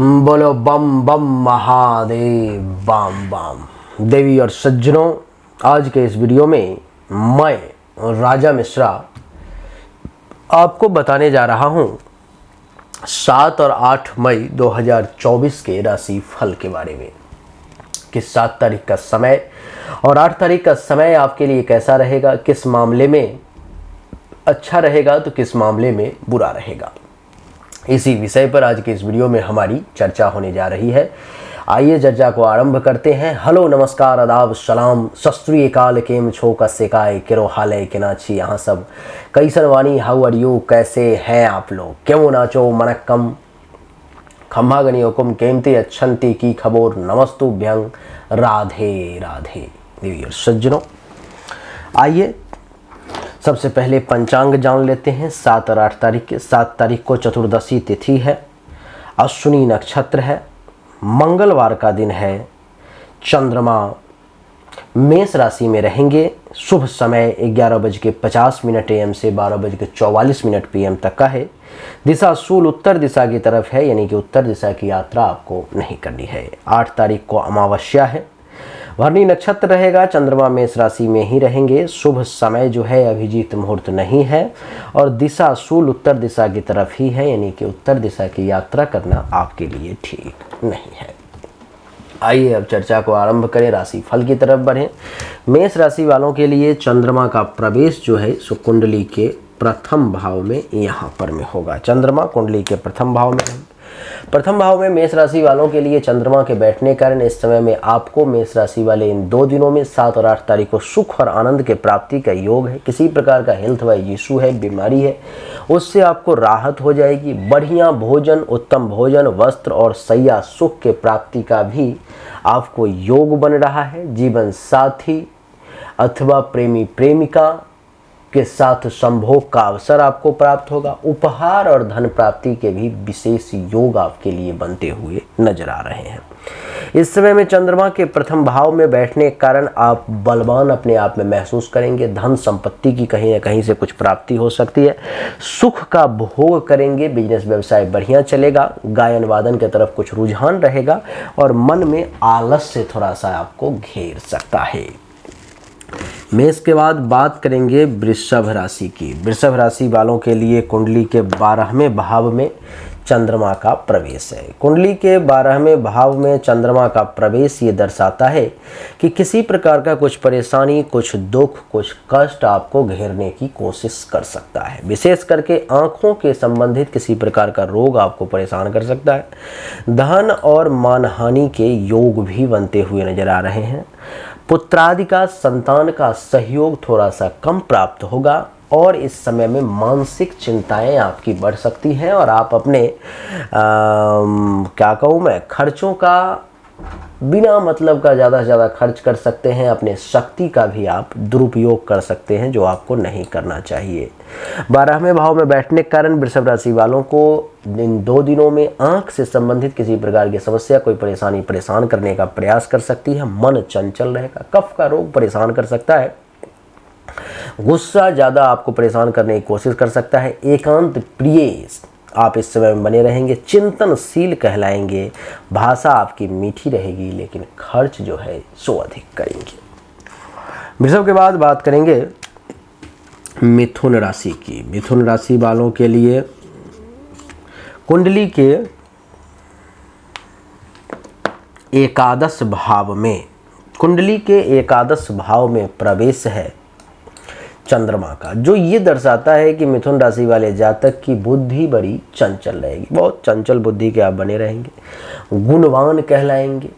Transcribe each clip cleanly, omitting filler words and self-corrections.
बोलो बम बम महादेव बम बम। देवी और सज्जनों, आज के इस वीडियो में मैं राजा मिश्रा आपको बताने जा रहा हूं 7 और 8 मई 2024 के राशि फल के बारे में कि 7 तारीख का समय और 8 तारीख का समय आपके लिए कैसा रहेगा, किस मामले में अच्छा रहेगा तो किस मामले में बुरा रहेगा। इसी विषय पर आज के इस वीडियो में हमारी चर्चा होने जा रही है। आइए चर्चा को आरंभ करते हैं। हेलो, नमस्कार, आदाब, सलाम, सत श्री अकाल, केम छो, कस्से काय, केरो हाले केनाची, यहाँ सब कैसन वाणी, हाउ आर यू, कैसे हैं आप लोग, क्यों नाचो मनक्कम खम्भा गनी हुकुम केमती अच्छंती की खबोर नमस्तुभ्यं, राधे राधे। देवी और सज्जनों, आइए सबसे पहले पंचांग जान लेते हैं। 7 और 8 तारीख के 7 तारीख को चतुर्दशी तिथि है, अश्विनी नक्षत्र है, मंगलवार का दिन है, चंद्रमा मेष राशि में रहेंगे। शुभ समय 11:50 AM से 12:44 PM तक का है। दिशा शूल उत्तर दिशा की तरफ है, यानी कि उत्तर दिशा की यात्रा आपको नहीं करनी है। 8 तारीख को अमावस्या है, भरणी नक्षत्र रहेगा, चंद्रमा मेष राशि में ही रहेंगे। शुभ समय जो है अभिजीत मुहूर्त नहीं है और दिशा शूल उत्तर दिशा की तरफ ही है, यानी कि उत्तर दिशा की यात्रा करना आपके लिए ठीक नहीं है। आइए अब चर्चा को आरंभ करें, राशि फल की तरफ बढ़ें। मेष राशि वालों के लिए चंद्रमा का प्रवेश जो है सो कुंडली के प्रथम भाव में यहाँ पर में होगा। चंद्रमा कुंडली के प्रथम भाव में प्रथम भाव में मेष राशि वालों के लिए चंद्रमा के बैठने के कारण इस समय में आपको मेष राशि वाले इन 2 दिनों में 7 और 8 तारीख को सुख और आनंद के प्राप्ति का योग है। किसी प्रकार का हेल्थ वाइज इशू है, बीमारी है, उससे आपको राहत हो जाएगी। बढ़िया भोजन, उत्तम भोजन, वस्त्र और सैया सुख के प्राप्ति का भी आपको योग बन रहा है। जीवन साथी अथवा प्रेमी प्रेमिका के साथ संभोग का अवसर आपको प्राप्त होगा। उपहार और धन प्राप्ति के भी विशेष योग आपके लिए बनते हुए नजर आ रहे हैं। इस समय में चंद्रमा के प्रथम भाव में बैठने के कारण आप बलवान अपने आप में महसूस करेंगे। धन संपत्ति की कहीं न कहीं से कुछ प्राप्ति हो सकती है। सुख का भोग करेंगे। बिजनेस व्यवसाय बढ़िया चलेगा। गायन वादन की तरफ कुछ रुझान रहेगा और मन में आलस्य थोड़ा सा आपको घेर सकता है। मेष के बाद बात करेंगे वृषभ राशि की। वृषभ राशि वालों के लिए कुंडली के 12वें भाव में चंद्रमा का प्रवेश है। कुंडली के 12वें भाव में चंद्रमा का प्रवेश ये दर्शाता है कि किसी प्रकार का कुछ परेशानी, कुछ दुख, कुछ कष्ट आपको घेरने की कोशिश कर सकता है। विशेष करके आंखों के संबंधित किसी प्रकार का रोग आपको परेशान कर सकता है। धन और मानहानि के योग भी बनते हुए नजर आ रहे हैं। पुत्रादि का, संतान का सहयोग थोड़ा सा कम प्राप्त होगा और इस समय में मानसिक चिंताएं आपकी बढ़ सकती हैं और आप अपने क्या कहूँ मैं, खर्चों का बिना मतलब का ज़्यादा से ज़्यादा खर्च कर सकते हैं। अपने शक्ति का भी आप दुरुपयोग कर सकते हैं, जो आपको नहीं करना चाहिए। 12वें भाव में बैठने के कारण वृषभ राशि वालों को इन 2 दिनों में आंख से संबंधित किसी प्रकार की समस्या, कोई परेशानी परेशान करने का प्रयास कर सकती है। मन चंचल रहेगा। कफ का रोग परेशान कर सकता है। गुस्सा ज़्यादा आपको परेशान करने की कोशिश कर सकता है। एकांत प्रिय आप इस समय में बने रहेंगे। चिंतनशील कहलाएंगे। भाषा आपकी मीठी रहेगी, लेकिन खर्च जो है सो अधिक करेंगे। वृषभ के बाद बात करेंगे मिथुन राशि की। मिथुन राशि वालों के लिए कुंडली के एकादश भाव में प्रवेश है चंद्रमा का, जो ये दर्शाता है कि मिथुन राशि वाले जातक की बुद्धि बड़ी चंचल रहेगी। बहुत चंचल बुद्धि के आप बने रहेंगे। गुणवान कहलाएंगे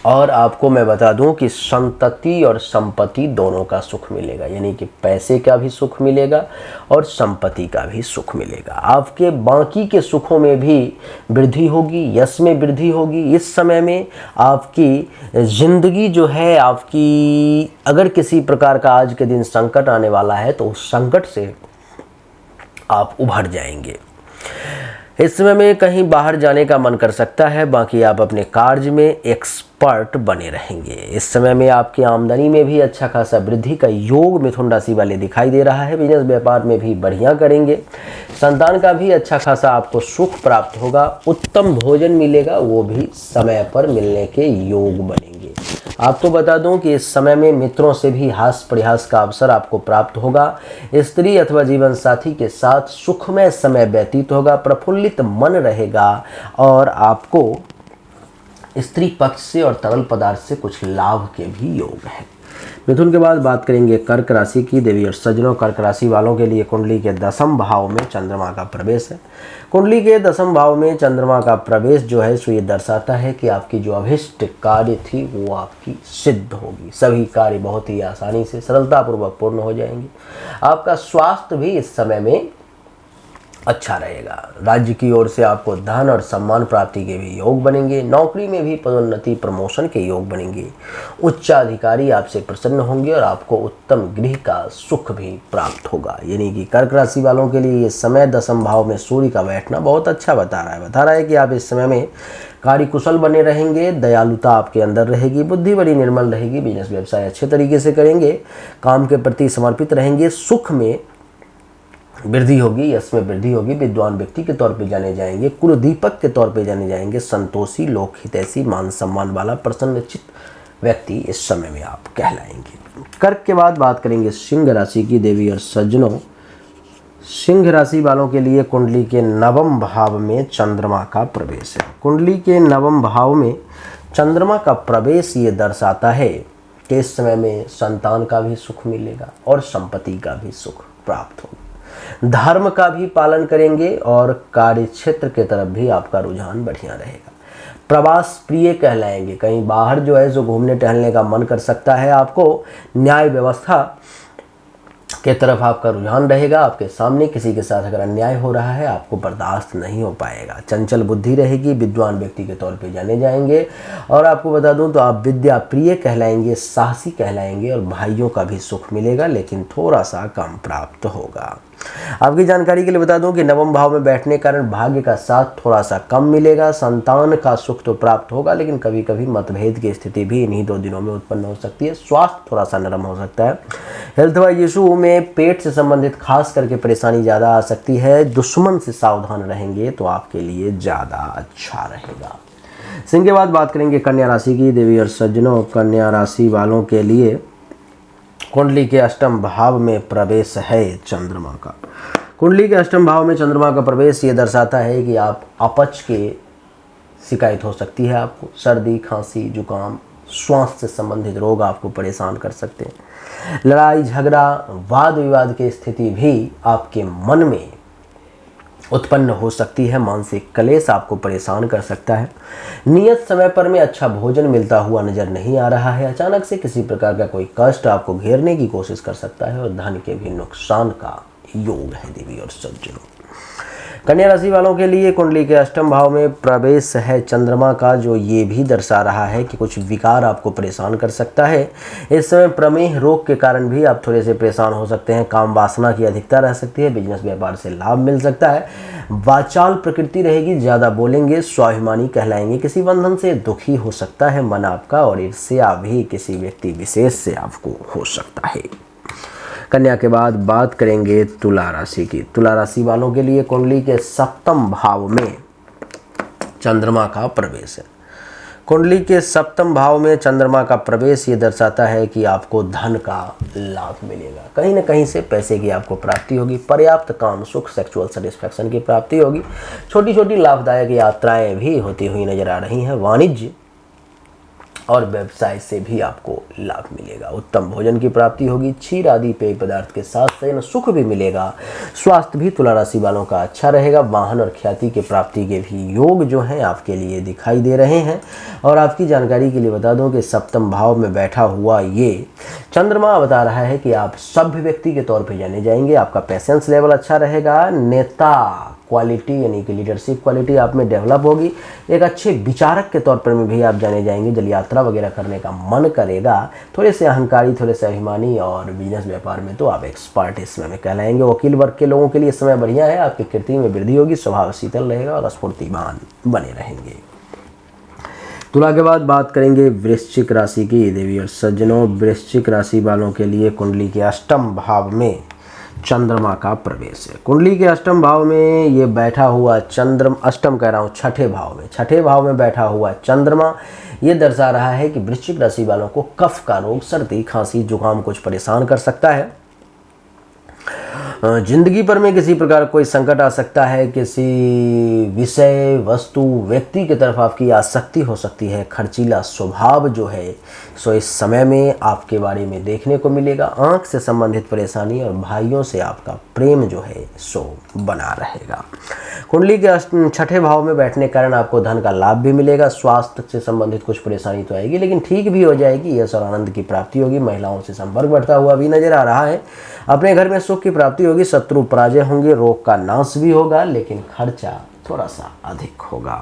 और आपको मैं बता दूं कि संतति और संपत्ति दोनों का सुख मिलेगा, यानी कि पैसे का भी सुख मिलेगा और संपत्ति का भी सुख मिलेगा। आपके बाकी के सुखों में भी वृद्धि होगी, यश में वृद्धि होगी। इस समय में आपकी जिंदगी जो है, आपकी अगर किसी प्रकार का आज के दिन संकट आने वाला है तो उस संकट से आप उभर जाएंगे। इस समय में कहीं बाहर जाने का मन कर सकता है, बाकी आप अपने कार्य में एक्सपर्ट बने रहेंगे। इस समय में आपकी आमदनी में भी अच्छा खासा वृद्धि का योग मिथुन राशि वाले दिखाई दे रहा है। बिजनेस व्यापार में भी बढ़िया करेंगे। संतान का भी अच्छा खासा आपको सुख प्राप्त होगा। उत्तम भोजन मिलेगा, वो भी समय पर मिलने के योग बनेंगे। आपको बता दूं कि इस समय में मित्रों से भी हास्य परिहास का अवसर आपको प्राप्त होगा। स्त्री अथवा जीवन साथी के साथ सुखमय समय व्यतीत होगा, प्रफुल्लित मन रहेगा और आपको स्त्री पक्ष से और तरल पदार्थ से कुछ लाभ के भी योग है। मिथुन के बाद बात करेंगे कर्क राशि की। देवी और सज्जनों, कर्क राशि वालों के लिए कुंडली के 10वें भाव में चंद्रमा का प्रवेश है। कुंडली के 10वें भाव में चंद्रमा का प्रवेश जो है सो ये दर्शाता है कि आपकी जो अभिष्ट कार्य थी वो आपकी सिद्ध होगी। सभी कार्य बहुत ही आसानी से सरलतापूर्वक पूर्ण हो जाएंगे। आपका स्वास्थ्य भी इस समय में अच्छा रहेगा। राज्य की ओर से आपको धन और सम्मान प्राप्ति के भी योग बनेंगे। नौकरी में भी पदोन्नति प्रमोशन के योग बनेंगे। उच्चाधिकारी आपसे प्रसन्न होंगे और आपको उत्तम गृह का सुख भी प्राप्त होगा। यानी कि कर्क राशि वालों के लिए ये समय 10वें भाव में सूर्य का बैठना बहुत अच्छा बता रहा है कि आप इस समय में कार्यकुशल बने रहेंगे। दयालुता आपके अंदर रहेगी। बुद्धि बड़ी निर्मल रहेगी। बिजनेस व्यवसाय अच्छे तरीके से करेंगे। काम के प्रति समर्पित रहेंगे। सुख में वृद्धि होगी, यश में वृद्धि होगी। विद्वान व्यक्ति के तौर पे जाने जाएंगे। कुल दीपक के तौर पे जाने जाएंगे। संतोषी, लोक हितैषी, मान सम्मान वाला प्रसन्नचित्त व्यक्ति इस समय में आप कहलाएंगे। कर्क के बाद बात करेंगे सिंह राशि की। देवी और सज्जनों, सिंह राशि वालों के लिए कुंडली के 9वें भाव में चंद्रमा का प्रवेश है। कुंडली के 9वें भाव में चंद्रमा का प्रवेश ये दर्शाता है कि इस समय में संतान का भी सुख मिलेगा और संपत्ति का भी सुख प्राप्त होगा। धर्म का भी पालन करेंगे और कार्य क्षेत्र के तरफ भी आपका रुझान बढ़िया रहेगा। प्रवास प्रिय कहलाएंगे। कहीं बाहर जो है जो घूमने टहलने का मन कर सकता है। आपको न्याय व्यवस्था के तरफ आपका रुझान रहेगा। आपके सामने किसी के साथ अगर अन्याय हो रहा है आपको बर्दाश्त नहीं हो पाएगा। चंचल बुद्धि रहेगी। विद्वान व्यक्ति के तौर पे जाने जाएंगे और आपको बता दूं तो आप विद्या प्रिय कहलाएंगे, साहसी कहलाएंगे और भाइयों का भी सुख मिलेगा, लेकिन थोड़ा सा कम प्राप्त होगा। आपकी जानकारी के लिए बता दूं कि 9वें भाव में बैठने के कारण भाग्य का साथ थोड़ा सा कम मिलेगा। संतान का सुख तो प्राप्त होगा, लेकिन कभी कभी मतभेद की स्थिति भी इन्हीं 2 दिनों में उत्पन्न हो सकती है। स्वास्थ्य थोड़ा सा नरम हो सकता है। हेल्थ वाइज इशू में पेट से संबंधित खास करके परेशानी ज़्यादा आ सकती है। दुश्मन से सावधान रहेंगे तो आपके लिए ज़्यादा अच्छा रहेगा। सिंह के बाद बात करेंगे कन्या राशि की। देवी और सज्जनों, कन्या राशि वालों के लिए कुंडली के 8वें भाव में प्रवेश है चंद्रमा का। कुंडली के 8वें भाव में चंद्रमा का प्रवेश ये दर्शाता है कि आप अपच के शिकायत हो सकती है। आपको सर्दी, खांसी, जुकाम, श्वास से संबंधित रोग आपको परेशान कर सकते हैं। लड़ाई झगड़ा, वाद विवाद की स्थिति भी आपके मन में उत्पन्न हो सकती है। मानसिक क्लेश आपको परेशान कर सकता है। नियत समय पर में अच्छा भोजन मिलता हुआ नजर नहीं आ रहा है। अचानक से किसी प्रकार का कोई कष्ट आपको घेरने की कोशिश कर सकता है और धन के भी नुकसान का योग है। देवी और सज्जनों, कन्या राशि वालों के लिए कुंडली के 8वें भाव में प्रवेश है चंद्रमा का, जो ये भी दर्शा रहा है कि कुछ विकार आपको परेशान कर सकता है। इस समय प्रमेह रोग के कारण भी आप थोड़े से परेशान हो सकते हैं। काम वासना की अधिकता रह सकती है। बिजनेस व्यापार से लाभ मिल सकता है। वाचाल प्रकृति रहेगी, ज़्यादा बोलेंगे, स्वाभिमानी कहलाएंगे। किसी बंधन से दुखी हो सकता है मन आपका और ईर्ष्या भी किसी व्यक्ति विशेष से आपको हो सकता है। कन्या के बाद बात करेंगे तुला राशि की। तुला राशि वालों के लिए कुंडली के 7वें भाव में चंद्रमा का प्रवेश है। कुंडली के 7वें भाव में चंद्रमा का प्रवेश ये दर्शाता है कि आपको धन का लाभ मिलेगा। कहीं ना कहीं से पैसे की आपको प्राप्ति होगी। पर्याप्त काम सुख, सेक्सुअल सेटिस्फैक्शन की प्राप्ति होगी। छोटी छोटी लाभदायक यात्राएं भी होती हुई नजर आ रही हैं। वाणिज्य और व्यवसाय से भी आपको लाभ मिलेगा। उत्तम भोजन की प्राप्ति होगी। क्षीर आदि पेय पदार्थ के साथ शयन सुख भी मिलेगा। स्वास्थ्य भी तुला राशि वालों का अच्छा रहेगा। वाहन और ख्याति के प्राप्ति के भी योग जो हैं आपके लिए दिखाई दे रहे हैं। और आपकी जानकारी के लिए बता दूं कि 7वें भाव में बैठा हुआ ये चंद्रमा बता रहा है कि आप सभ्य व्यक्ति के तौर पर जाने जाएंगे। आपका पेशेंस लेवल अच्छा रहेगा। नेता क्वालिटी यानी कि लीडरशिप क्वालिटी आप में डेवलप होगी। एक अच्छे विचारक के तौर पर में भी आप जाने जाएंगे। जल यात्रा वगैरह करने का मन करेगा। थोड़े से अहंकारी, थोड़े से अभिमानी और बिजनेस व्यापार में तो आप एक्सपर्ट इस समय में कहलाएंगे। वकील वर्ग के लोगों के लिए समय बढ़िया है। आपकी कीर्ति में वृद्धि होगी, स्वभाव शीतल रहेगा और स्फूर्तिमान बने रहेंगे। तुला के बाद बात करेंगे वृश्चिक राशि की। देवी और सज्जनों, वृश्चिक राशि वालों के लिए कुंडली के अष्टम भाव में चंद्रमा का प्रवेश है। कुंडली के अष्टम भाव में ये बैठा हुआ अष्टम कह रहा हूँ, छठे भाव में बैठा हुआ चंद्रमा ये दर्शा रहा है कि वृश्चिक राशि वालों को कफ का रोग, सर्दी, खांसी, जुकाम कुछ परेशान कर सकता है। जिंदगी पर में किसी प्रकार कोई संकट आ सकता है। किसी विषय, वस्तु, व्यक्ति की तरफ आपकी आसक्ति हो सकती है। खर्चीला स्वभाव जो है सो इस समय में आपके बारे में देखने को मिलेगा। आंख से संबंधित परेशानी और भाइयों से आपका प्रेम जो है सो बना रहेगा। कुंडली के छठे भाव में बैठने के कारण आपको धन का लाभ भी मिलेगा। स्वास्थ्य से संबंधित कुछ परेशानी तो आएगी लेकिन ठीक भी हो जाएगी। यश और आनंद की प्राप्ति होगी। महिलाओं से संपर्क बढ़ता हुआ भी नजर आ रहा है। अपने घर में सुख की प्राप्ति होगी। शत्रु पराजय होंगे। रोग का नाश भी होगा लेकिन खर्चा थोड़ा सा अधिक होगा।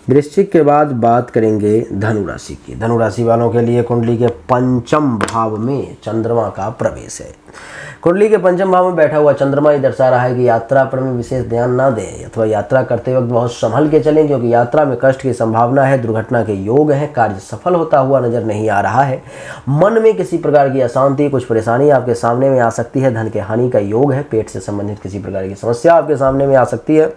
वृश्चिक के बाद बात करेंगे धनु राशि की। धनु राशि वालों के लिए कुंडली के पंचम भाव में चंद्रमा का प्रवेश है। कुंडली के पंचम भाव में बैठा हुआ चंद्रमा ये दर्शा रहा है कि यात्रा पर में विशेष ध्यान ना दें अथवा यात्रा करते वक्त बहुत संभल के चलें, क्योंकि यात्रा में कष्ट की संभावना है। दुर्घटना के योग है। कार्य सफल होता हुआ नजर नहीं आ रहा है। मन में किसी प्रकार की अशांति, कुछ परेशानी आपके सामने में आ सकती है। धन के हानि का योग है। पेट से संबंधित किसी प्रकार की समस्या आपके सामने में आ सकती है।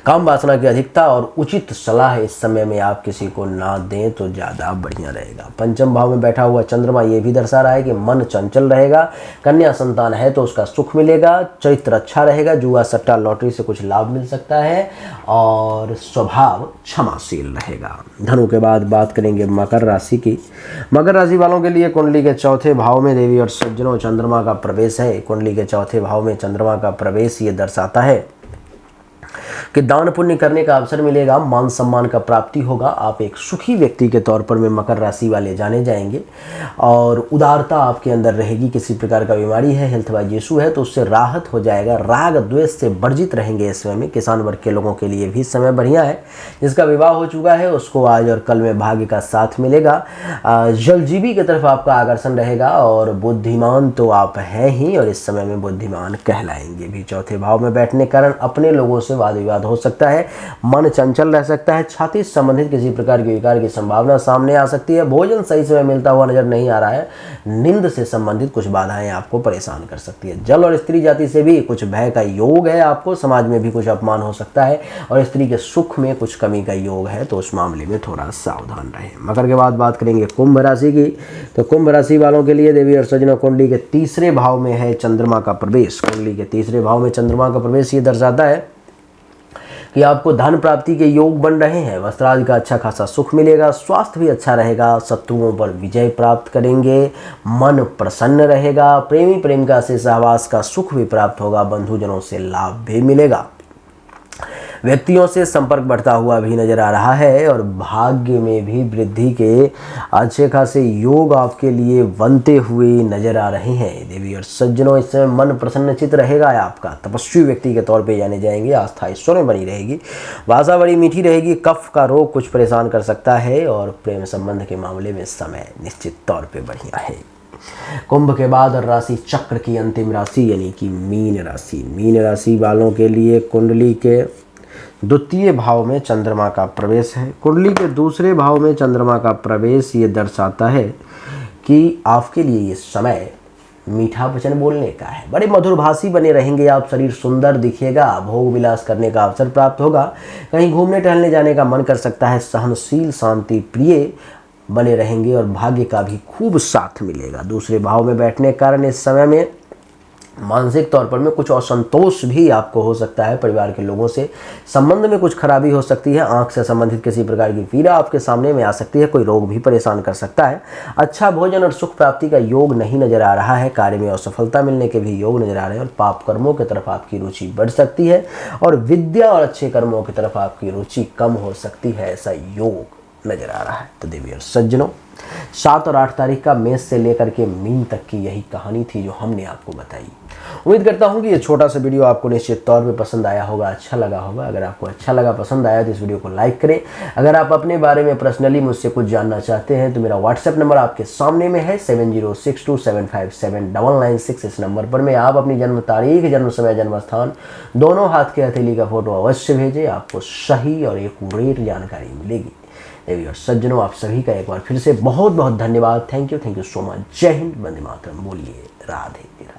काम वासना की अधिकता और उचित सलाह इस समय में आप किसी को ना दें तो ज़्यादा बढ़िया रहेगा। पंचम भाव में बैठा हुआ चंद्रमा ये भी दर्शा रहा है कि मन चंचल रहेगा। कन्या संतान है तो उसका सुख मिलेगा। चरित्र अच्छा रहेगा। जुआ, सट्टा, लॉटरी से कुछ लाभ मिल सकता है और स्वभाव क्षमाशील रहेगा। धनु के बाद बात करेंगे मकर राशि की। मकर राशि वालों के लिए कुंडली के चौथे भाव में देवी और सज्जनों चंद्रमा का प्रवेश है। कुंडली के चौथे भाव में चंद्रमा का प्रवेश ये दर्शाता है कि दान पुण्य करने का अवसर मिलेगा। मान सम्मान का प्राप्ति होगा। आप एक सुखी व्यक्ति के तौर पर में मकर राशि वाले जाने जाएंगे और उदारता आपके अंदर रहेगी। किसी प्रकार का बीमारी है, हेल्थ वाइज इशू है तो उससे राहत हो जाएगा। राग द्वेष से वर्जित रहेंगे इस समय में। किसान वर्ग के लोगों के लिए भी समय बढ़िया है। जिसका विवाह हो चुका है उसको आज और कल में भाग्य का साथ मिलेगा। जलजीवी की तरफ आपका आकर्षण रहेगा और बुद्धिमान तो आप हैं ही और इस समय में बुद्धिमान कहलाएंगे भी। चौथे भाव में बैठने के कारण अपने लोगों से वाद विवाद हो सकता है। मन चंचल रह सकता है। छाती से संबंधित किसी प्रकार के विकार की संभावना सामने आ सकती है। भोजन सही समय मिलता हुआ नजर नहीं आ रहा है। नींद से संबंधित कुछ बाधाएं आपको परेशान कर सकती है। जल और स्त्री जाति से भी कुछ भय का योग है। आपको समाज में भी कुछ अपमान हो सकता है और स्त्री के सुख में कुछ कमी का योग है तो उस मामले में थोड़ा सावधान रहें। मकर के बाद बात करेंगे कुंभ राशि की। तो कुंभ राशि वालों के लिए देवी और सज्जनों कुंडली के तीसरे भाव में है चंद्रमा का प्रवेश। कुंडली के तीसरे भाव में चंद्रमा का प्रवेश ये दर्शाता है कि आपको धन प्राप्ति के योग बन रहे हैं। वस्त्रादि का अच्छा खासा सुख मिलेगा। स्वास्थ्य भी अच्छा रहेगा। शत्रुओं पर विजय प्राप्त करेंगे। मन प्रसन्न रहेगा। प्रेमी प्रेमिका से सहवास का सुख भी प्राप्त होगा। बंधुजनों से लाभ भी मिलेगा। व्यक्तियों से संपर्क बढ़ता हुआ भी नजर आ रहा है और भाग्य में भी वृद्धि के अच्छे खासे योग आपके लिए बनते हुए नजर आ रहे हैं। देवी और सज्जनों इस समय मन प्रसन्नचित रहेगा। आपका तपस्वी व्यक्ति के तौर पे जाने जाएंगे। आस्था ईश्वर में बनी रहेगी। भाषा बड़ी मीठी रहेगी। कफ का रोग कुछ परेशान कर सकता है और प्रेम संबंध के मामले में समय निश्चित तौर पे बढ़िया है। कुंभ के बाद राशि चक्र की अंतिम राशि यानी कि मीन राशि। मीन राशि वालों के लिए कुंडली के द्वितीय भाव में चंद्रमा का प्रवेश है। कुंडली के दूसरे भाव में चंद्रमा का प्रवेश ये दर्शाता है कि आपके लिए ये समय मीठा वचन बोलने का है। बड़े मधुरभाषी बने रहेंगे आप। शरीर सुंदर दिखेगा। भोग विलास करने का अवसर प्राप्त होगा। कहीं घूमने टहलने जाने का मन कर सकता है। सहनशील, शांति प्रिय बने रहेंगे और भाग्य का भी खूब साथ मिलेगा। दूसरे भाव में बैठने के कारण इस समय में मानसिक तौर पर में कुछ असंतोष भी आपको हो सकता है। परिवार के लोगों से संबंध में कुछ खराबी हो सकती है। आंख से संबंधित किसी प्रकार की पीड़ा आपके सामने में आ सकती है। कोई रोग भी परेशान कर सकता है। अच्छा भोजन और सुख प्राप्ति का योग नहीं नजर आ रहा है। कार्य में असफलता मिलने के भी योग नजर आ रहे हैं और पाप कर्मों की तरफ आपकी रुचि बढ़ सकती है और विद्या और अच्छे कर्मों की तरफ आपकी रुचि कम हो सकती है। ऐसा योग नजर आ रहा है। तो देवी और सज्जनों 7 और 8 तारीख का मेष से लेकर के मीन तक की यही कहानी थी जो हमने आपको बताई। उम्मीद करता हूँ कि ये छोटा सा वीडियो आपको निश्चित तौर पे पसंद आया होगा, अच्छा लगा होगा। अगर आपको अच्छा लगा, पसंद आया तो इस वीडियो को लाइक करें। अगर आप अपने बारे में पर्सनली मुझसे कुछ जानना चाहते हैं तो मेरा व्हाट्सएप नंबर आपके सामने में है 7062757996। इस नंबर पर मैं आप अपनी जन्म तारीख, जन्म समय, जन्म स्थान दोनों हाथ के हथेली का फोटो अवश्य भेजें, आपको सही और एक्यूरेट जानकारी मिलेगी। देवी और सज्जनों, आप सभी का एक बार फिर से बहुत बहुत धन्यवाद। Thank you so much. जय हिंद, वंदे मातरम। बोलिए राधे राधे।